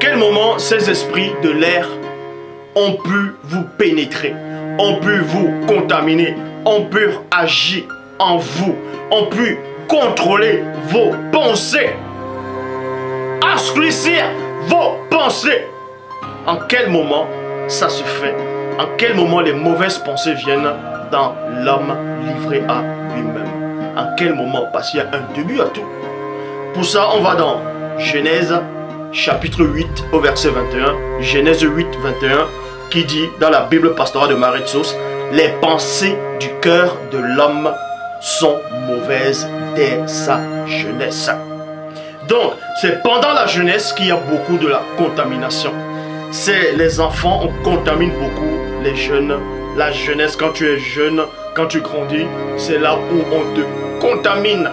quel moment ces esprits de l'air ont pu vous pénétrer, ont pu vous contaminer, ont pu agir en vous, ont pu contrôler vos pensées, assujettir vos pensées? En quel moment ça se fait? En quel moment les mauvaises pensées viennent dans l'homme livré à lui-même? En quel moment? Parce qu'il y a un début à tout. Pour ça, on va dans Genèse chapitre 8 au verset 21. Genèse 8, 21, qui dit dans la Bible pastorale de Marie de Sauce: les pensées du cœur de l'homme sont mauvaises dès sa jeunesse. Donc, c'est pendant la jeunesse qu'il y a beaucoup de la contamination. C'est les enfants, on contamine beaucoup les jeunes. La jeunesse, quand tu es jeune, quand tu grandis, c'est là où on te contamine.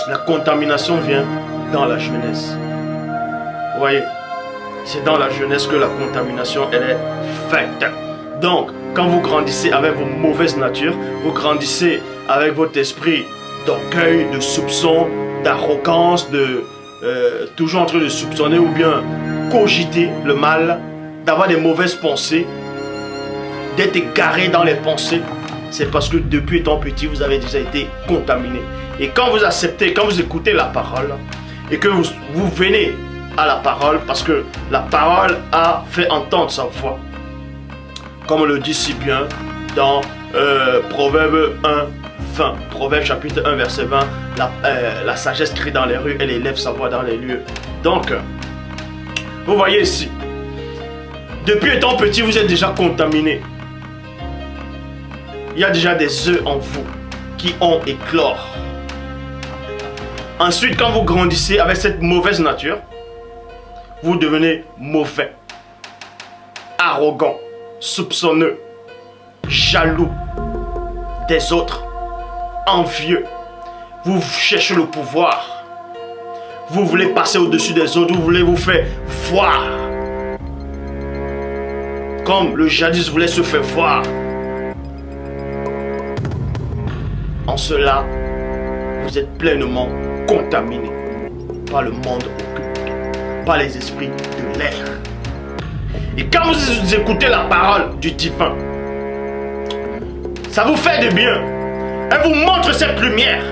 La contamination vient dans la jeunesse. Vous voyez, c'est dans la jeunesse que la contamination elle est faite. Donc, quand vous grandissez avec vos mauvaises natures, vous grandissez avec votre esprit d'orgueil, de soupçon, d'arrogance, toujours en train de soupçonner ou bien cogiter le mal, d'avoir des mauvaises pensées, d'être égaré dans les pensées, c'est parce que depuis étant petit, vous avez déjà été contaminé. Et quand vous acceptez, quand vous écoutez la parole, et que vous venez à la parole, parce que la parole a fait entendre sa voix, comme on le dit si bien dans Proverbe 1, 20. Proverbe chapitre 1, verset 20, la sagesse crie dans les rues, elle élève sa voix dans les lieux. Donc, vous voyez ici, depuis étant petit, vous êtes déjà contaminé. Il y a déjà des œufs en vous qui ont éclore. Ensuite, quand vous grandissez avec cette mauvaise nature, vous devenez mauvais, arrogant, soupçonneux, jaloux des autres, envieux. Vous cherchez le pouvoir. Vous voulez passer au-dessus des autres, vous voulez vous faire voir. Comme le jadis voulait se faire voir. En cela, vous êtes pleinement contaminé par le monde occulte, par les esprits de l'air. Et quand vous écoutez la parole du divin, ça vous fait du bien. Elle vous montre cette lumière.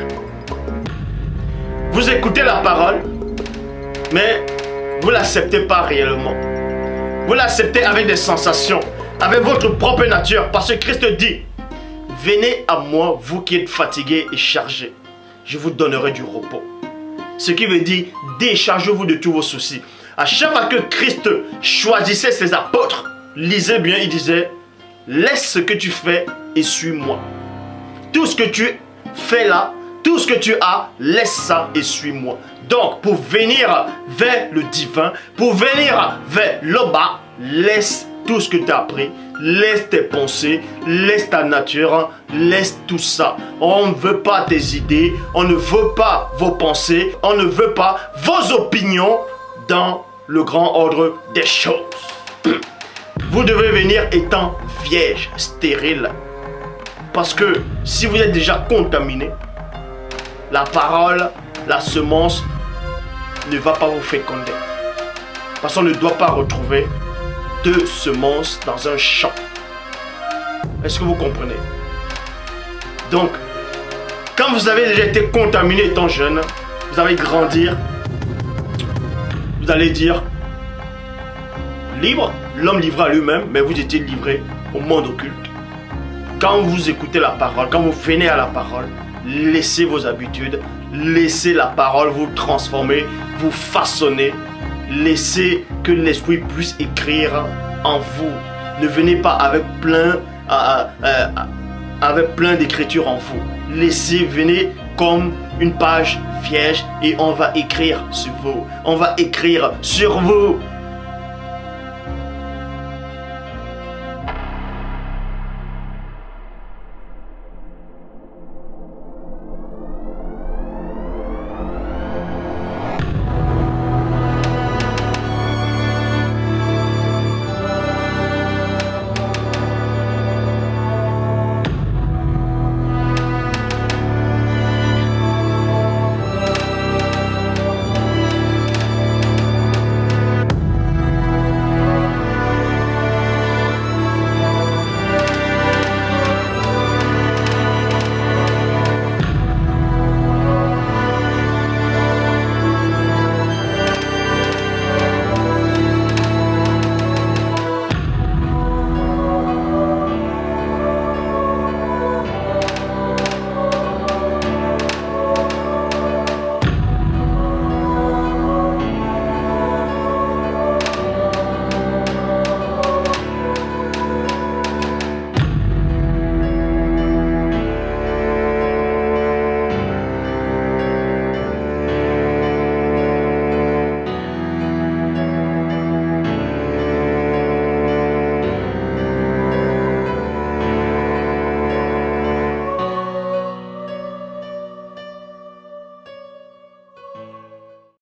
Vous écoutez la parole, mais vous ne l'acceptez pas réellement. Vous l'acceptez avec des sensations, avec votre propre nature, parce que Christ dit: venez à moi, vous qui êtes fatigués et chargés, je vous donnerai du repos. Ce qui veut dire, déchargez-vous de tous vos soucis. À chaque fois que Christ choisissait ses apôtres, lisez bien, il disait: laisse ce que tu fais et suis-moi. Tout ce que tu fais là, tout ce que tu as, laisse ça et suis-moi. Donc, pour venir vers le divin, pour venir vers le bas, laisse tout ce que tu as appris, laisse tes pensées, laisse ta nature, laisse tout ça. On ne veut pas tes idées, on ne veut pas vos pensées, on ne veut pas vos opinions dans le grand ordre des choses. Vous devez venir étant vierge, stérile. Parce que si vous êtes déjà contaminé, la parole, la semence ne va pas vous féconder. Parce qu'on ne doit pas retrouver deux semences dans un champ. Est-ce que vous comprenez? Donc, quand vous avez déjà été contaminé étant jeune, vous allez grandir, vous allez dire libre, l'homme livré à lui-même, mais vous étiez livré au monde occulte. Quand vous écoutez la parole, quand vous venez à la parole, laissez vos habitudes, laissez la parole vous transformer, vous façonner. Laissez que l'esprit puisse écrire en vous. Ne venez pas avec plein d'écriture en vous. Laissez, venez comme une page vierge et on va écrire sur vous. On va écrire sur vous.